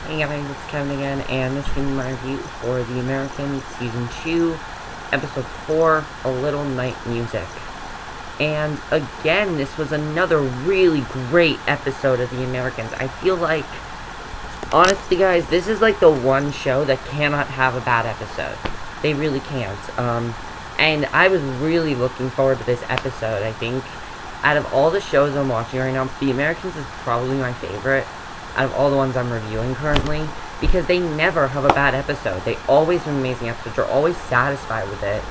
Hey guys, it's Kevin again, and this is going to be my review for The Americans Season 2, Episode 4, A Little Night Music. And again, this was another really great episode of The Americans. I feel like, honestly guys, this is like the one show that cannot have a bad episode. They really can't. And I was really looking forward to this episode. I think, out of all the shows I'm watching right now, The Americans is probably my favorite out of all the ones I'm reviewing currently, because they never have a bad episode. They always have amazing episodes. You're always satisfied with it.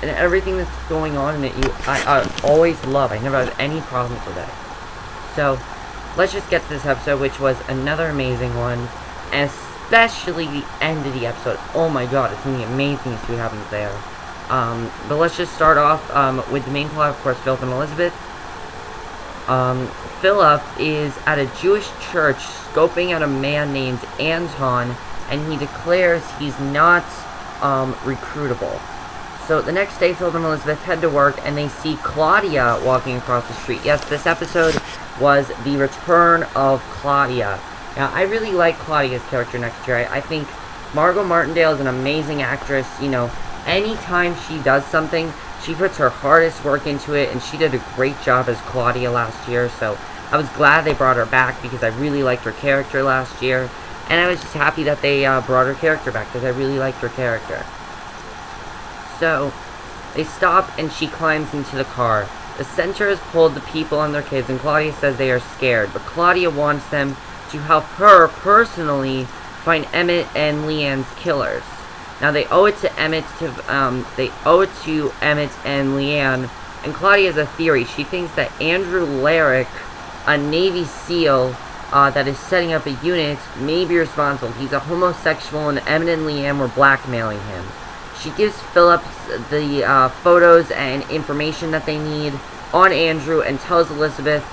And everything that's going on in it, I always love. I never have any problems with it. So, let's just get to this episode, which was another amazing one. And especially the end of the episode. Oh my god, it's going to be amazing to see what happens there. But let's just start off with the main plot, of course, Phillip and Elizabeth. Phillip is at a Jewish church scoping out a man named Anton, and he declares he's not recruitable. So the next day, Phillip and Elizabeth head to work, and they see Claudia walking across the street. Yes, this episode was the return of Claudia. Now, I really like Claudia's character next year. I think Margot Martindale is an amazing actress. You know, anytime she does something, she puts her hardest work into it, and she did a great job as Claudia last year, so I was glad they brought her back, because I really liked her character last year, and I was just happy that they brought her character back, because I really liked her character. So, they stop, and she climbs into the car. The center has pulled the people and their kids, and Claudia says they are scared, but Claudia wants them to help her personally find Emmett and Leann's killers. Now they owe it to Emmett and Leann, and Claudia has a theory. She thinks that Andrew Larrick, a Navy SEAL that is setting up a unit, may be responsible. He's a homosexual, and Emmett and Leann were blackmailing him. She gives Phillip the photos and information that they need on Andrew, and tells Elizabeth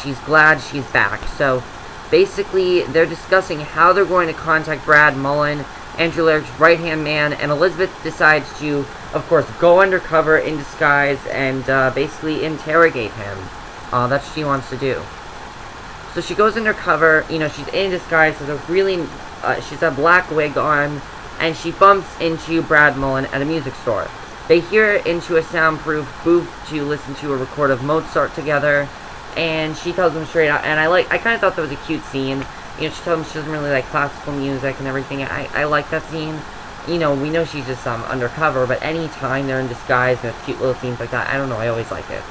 she's glad she's back. So basically, they're discussing how they're going to contact Brad Mullen, Andrew Larrick's right-hand man, and Elizabeth decides to, of course, go undercover in disguise and basically interrogate him. That's what she wants to do. So she goes undercover, you know, she's in disguise, she's a black wig on, and she bumps into Brad Mullen at a music store. They hear into a soundproof booth to listen to a record of Mozart together, and she tells him straight out, and I kind of thought that was a cute scene. You know, she told him she doesn't really like classical music and everything. I like that scene. You know, we know she's just undercover, but any time they're in disguise and cute little scenes like that, I don't know, I always like it.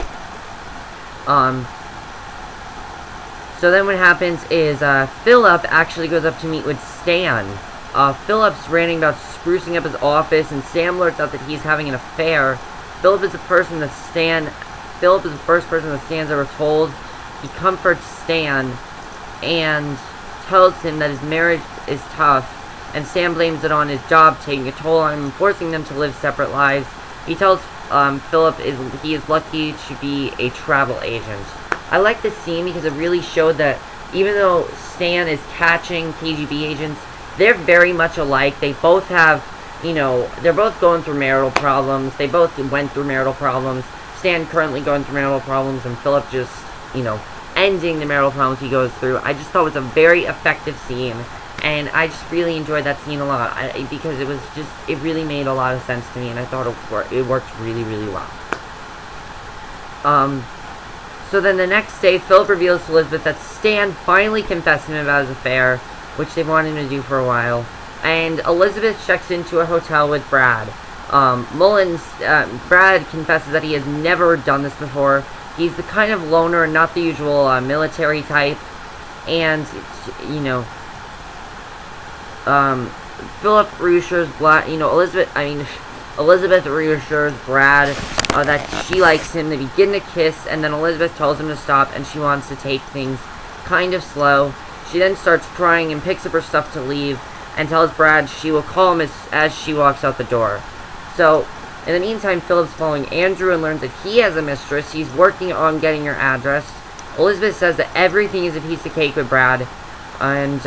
So then what happens is Phillip actually goes up to meet with Stan. Phillip's ranting about sprucing up his office, and Sam blurts out that he's having an affair. Phillip is the first person that Stan's ever told. He comforts Stan and tells him that his marriage is tough, and Sam blames it on his job taking a toll on him and forcing them to live separate lives. He tells Phillip he is lucky to be a travel agent. I like this scene because it really showed that even though Stan is catching KGB agents, they're very much alike. They both have, you know, they're both going through marital problems. They both went through marital problems. Stan currently going through marital problems, and Phillip just, you know, ending the marital problems he goes through. I just thought it was a very effective scene, and I just really enjoyed that scene a lot, because it really made a lot of sense to me, and I thought it worked really, really well. So then the next day, Phillip reveals to Elizabeth that Stan finally confessed to him about his affair, which they've wanted him to do for a while, and Elizabeth checks into a hotel with Brad. Brad confesses that he has never done this before. He's the kind of loner, not the usual military type, and, you know, Phillip reassures Elizabeth reassures Brad that she likes him. They begin to kiss, and then Elizabeth tells him to stop, and she wants to take things kind of slow. She then starts crying and picks up her stuff to leave, and tells Brad she will call him as she walks out the door. So, in the meantime, Phillip's following Andrew and learns that he has a mistress. He's working on getting her address. Elizabeth says that everything is a piece of cake with Brad. And,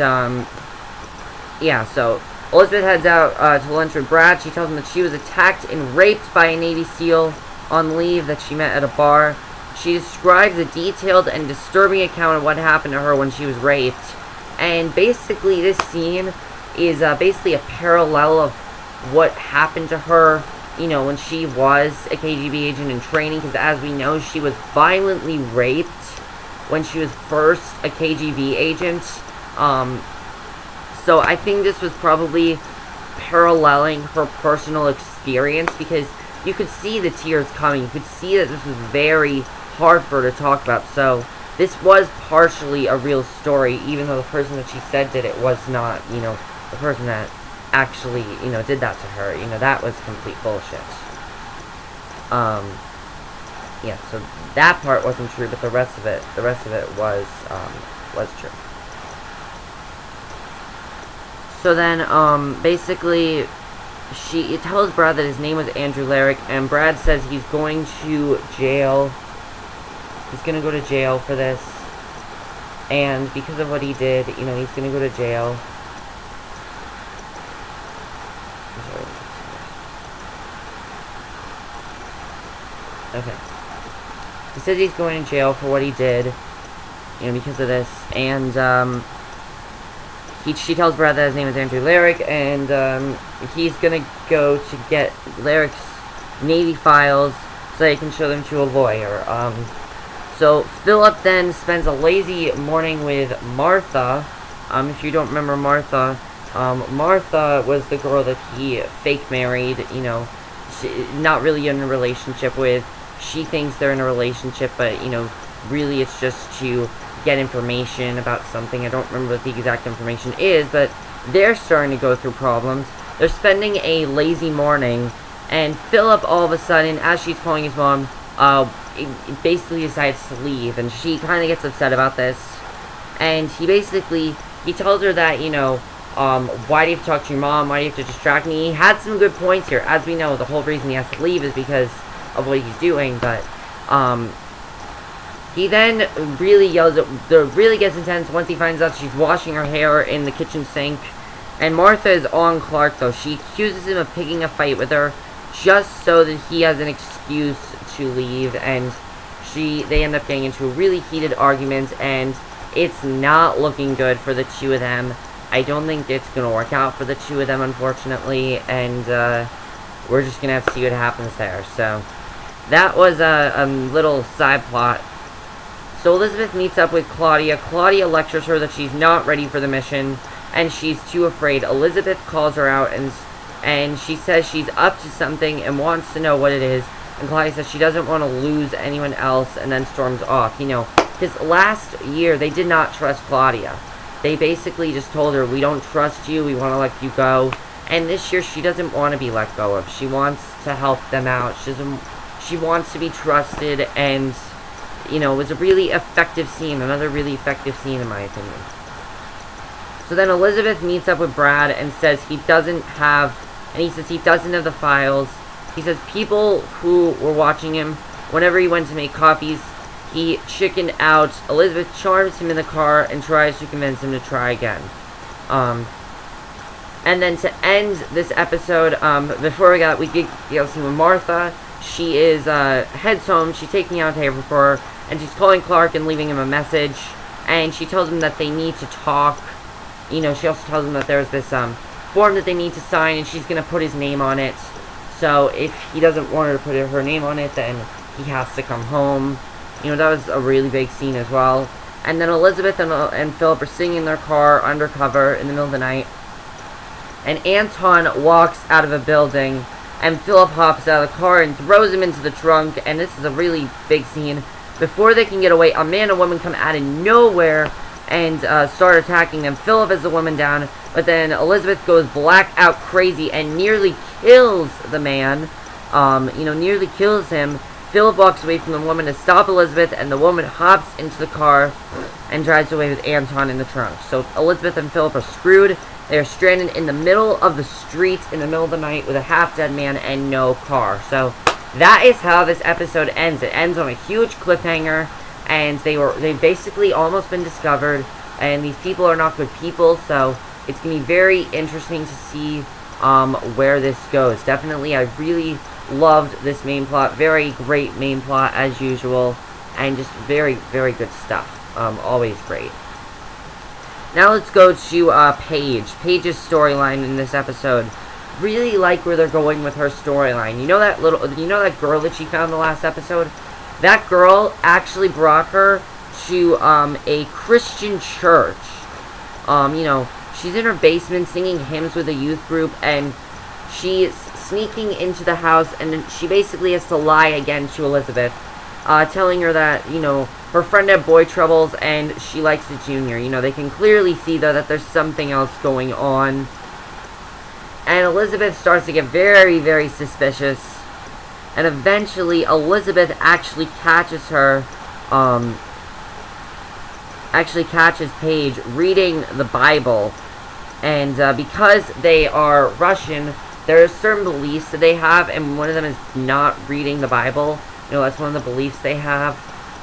yeah, so Elizabeth heads out to lunch with Brad. She tells him that she was attacked and raped by a Navy SEAL on leave that she met at a bar. She describes a detailed and disturbing account of what happened to her when she was raped. And basically this scene is basically a parallel of what happened to her, you know, when she was a KGB agent in training, because as we know, she was violently raped when she was first a KGB agent. So I think this was probably paralleling her personal experience, because you could see the tears coming. You could see that this was very hard for her to talk about. So this was partially a real story, even though the person that she said did it was not, you know, the person that actually, you know, did that to her. You know, that was complete bullshit. Yeah, so that part wasn't true, but the rest of it was true. So then, basically, she tells Brad that his name was Andrew Larrick, and Brad says he's going to jail. He's gonna go to jail for this, and because of what he did, you know, he's gonna go to jail. Okay. He says he's going to jail for what he did, you know, because of this, and, she tells Brad that his name is Andrew Larrick, and, he's gonna go to get Larrick's Navy files so he can show them to a lawyer. So Philip then spends a lazy morning with Martha. If you don't remember Martha, Martha was the girl that he fake married, you know, not really in a relationship with. She thinks they're in a relationship, but, you know, really it's just to get information about something. I don't remember what the exact information is, but they're starting to go through problems. They're spending a lazy morning, and Philip, all of a sudden, as she's calling his mom, basically decides to leave, and she kind of gets upset about this. And he tells her that, you know, why do you have to talk to your mom? Why do you have to distract me? He had some good points here. As we know, the whole reason he has to leave is because of what he's doing, but, he then really really gets intense once he finds out she's washing her hair in the kitchen sink. And Martha is on Clark, though. She accuses him of picking a fight with her just so that he has an excuse to leave, and they end up getting into a really heated argument, and it's not looking good for the two of them. I don't think it's going to work out for the two of them, unfortunately, and we're just going to have to see what happens there. So that was a little side plot. So Elizabeth meets up with Claudia. Claudia lectures her that she's not ready for the mission, and she's too afraid. Elizabeth calls her out, and she says she's up to something and wants to know what it is. And Claudia says she doesn't want to lose anyone else, and then storms off. You know, because last year they did not trust Claudia. They basically just told her, we don't trust you, we want to let you go. And this year she doesn't want to be let go of. She wants to help them out. She wants to be trusted, and, you know, it was a really effective scene. Another really effective scene, in my opinion. So then Elizabeth meets up with Brad and says he doesn't have the files. He says people who were watching him, whenever he went to make copies, he chickened out. Elizabeth charms him in the car and tries to convince him to try again. And then to end this episode, before we get the scene with Martha, she heads home. She's taking out a tape recorder, and she's calling Clark and leaving him a message. And she tells him that they need to talk. You know, she also tells him that there's this form that they need to sign, and she's going to put his name on it. So if he doesn't want her to put her name on it, then he has to come home. You know, that was a really big scene as well. And then Elizabeth and Philip are sitting in their car undercover in the middle of the night. And Anton walks out of a building, and Philip hops out of the car and throws him into the trunk. And this is a really big scene. Before they can get away, a man and woman come out of nowhere and start attacking them. Philip has the woman down, but then Elizabeth goes blackout crazy and nearly kills the man. You know, nearly kills him. Philip walks away from the woman to stop Elizabeth, and the woman hops into the car and drives away with Anton in the trunk. So Elizabeth and Philip are screwed. They are stranded in the middle of the street in the middle of the night with a half-dead man and no car. So that is how this episode ends. It ends on a huge cliffhanger, and they've basically almost been discovered, and these people are not good people, so it's going to be very interesting to see where this goes. Definitely, I really loved this main plot. Very great main plot, as usual, and just very, very good stuff. Always great. Now let's go to Paige. Paige's storyline in this episode. Really like where they're going with her storyline. You know that girl that she found in the last episode? That girl actually brought her to a Christian church. She's in her basement singing hymns with a youth group, and she's sneaking into the house, and she basically has to lie again to Elizabeth, telling her that, her friend had boy troubles and she likes the junior. They can clearly see, though, that there's something else going on. And Elizabeth starts to get very, very suspicious. And eventually, Elizabeth actually catches her, catches Paige reading the Bible. And because they are Russian, there are certain beliefs that they have, and one of them is not reading the Bible. That's one of the beliefs they have.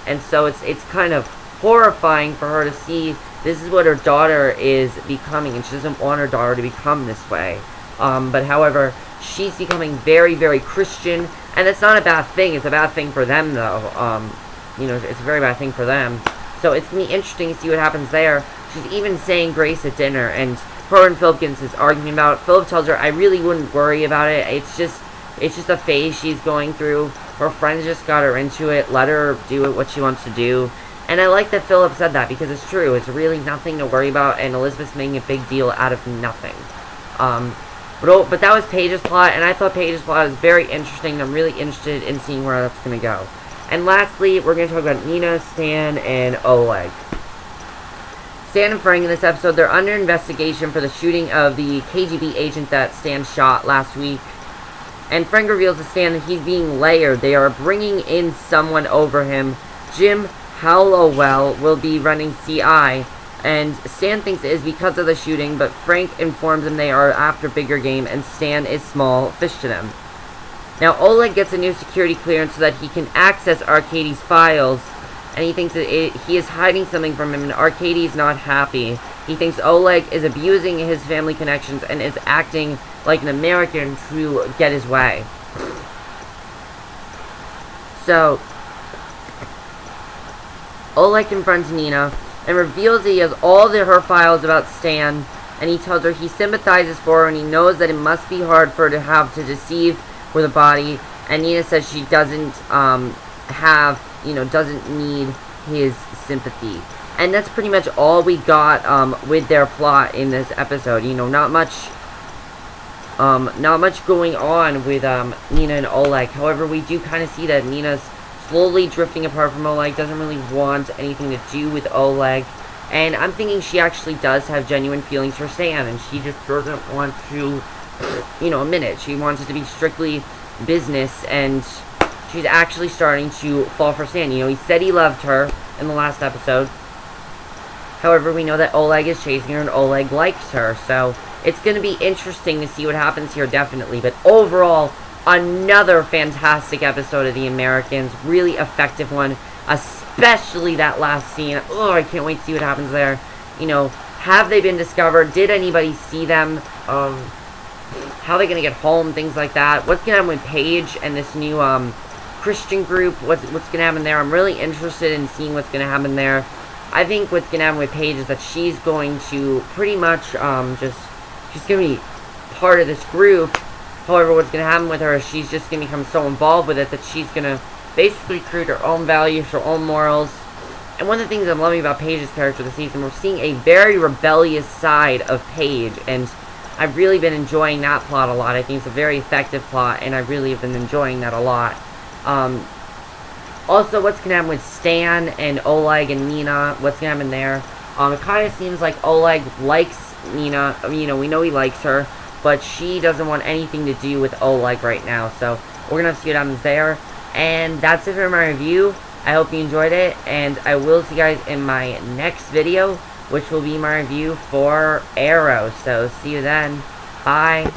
And so it's kind of horrifying for her to see this is what her daughter is becoming, and she doesn't want her daughter to become this way. But however, she's becoming very, very Christian, and that's not a bad thing. It's a bad thing for them, though. It's a very bad thing for them. So it's going to be interesting to see what happens there. She's even saying grace at dinner, and her and Phillip gets this argument about it. Phillip tells her, I really wouldn't worry about it. It's just a phase she's going through. Her friends just got her into it. Let her do what she wants to do. And I like that Phillip said that, because it's true. It's really nothing to worry about, and Elizabeth's making a big deal out of nothing. But that was Paige's plot, and I thought Paige's plot was very interesting. I'm really interested in seeing where that's going to go. And lastly, we're going to talk about Nina, Stan, and Oleg. Stan and Frank in this episode, they're under investigation for the shooting of the KGB agent that Stan shot last week. And Frank reveals to Stan that he's being layered. They are bringing in someone over him. Jim Hallowell will be running CI. And Stan thinks it is because of the shooting, but Frank informs him they are after bigger game, and Stan is small fish to them. Now, Oleg gets a new security clearance so that he can access Arcady's files, and he thinks that he is hiding something from him, and Arcady is not happy. He thinks Oleg is abusing his family connections and is acting like an American to get his way. So, Oleg confronts Nina and reveals that he has all her files about Stan, and he tells her he sympathizes for her and he knows that it must be hard for her to have to deceive with a body, and Nina says she doesn't doesn't need his sympathy. And that's pretty much all we got with their plot in this episode. Not much going on with Nina and Oleg. However, we do kind of see that Nina's slowly drifting apart from Oleg, doesn't really want anything to do with Oleg, and I'm thinking she actually does have genuine feelings for Stan, and she just doesn't want to, admit it. She wants it to be strictly business, and she's actually starting to fall for Stan. He said he loved her in the last episode. However, we know that Oleg is chasing her, and Oleg likes her, so it's going to be interesting to see what happens here, definitely. But overall, another fantastic episode of The Americans. Really effective one. Especially that last scene. Oh, I can't wait to see what happens there. Have they been discovered? Did anybody see them? How are they going to get home? Things like that. What's going to happen with Paige and this new Christian group? What's going to happen there? I'm really interested in seeing what's going to happen there. I think what's going to happen with Paige is that she's going to pretty much she's going to be part of this group. However, what's going to happen with her is she's just going to become so involved with it that she's going to basically create her own values, her own morals. And one of the things I'm loving about Paige's character this season, we're seeing a very rebellious side of Paige, and I've really been enjoying that plot a lot. I think it's a very effective plot, and I really have been enjoying that a lot. Also, what's going to happen with Stan and Oleg and Nina, what's going to happen there? It kind of seems like Oleg likes Nina. We know he likes her, but she doesn't want anything to do with Oleg right now. So we're going to have to see what happens there. And that's it for my review. I hope you enjoyed it. And I will see you guys in my next video, which will be my review for Arrow. So see you then. Bye.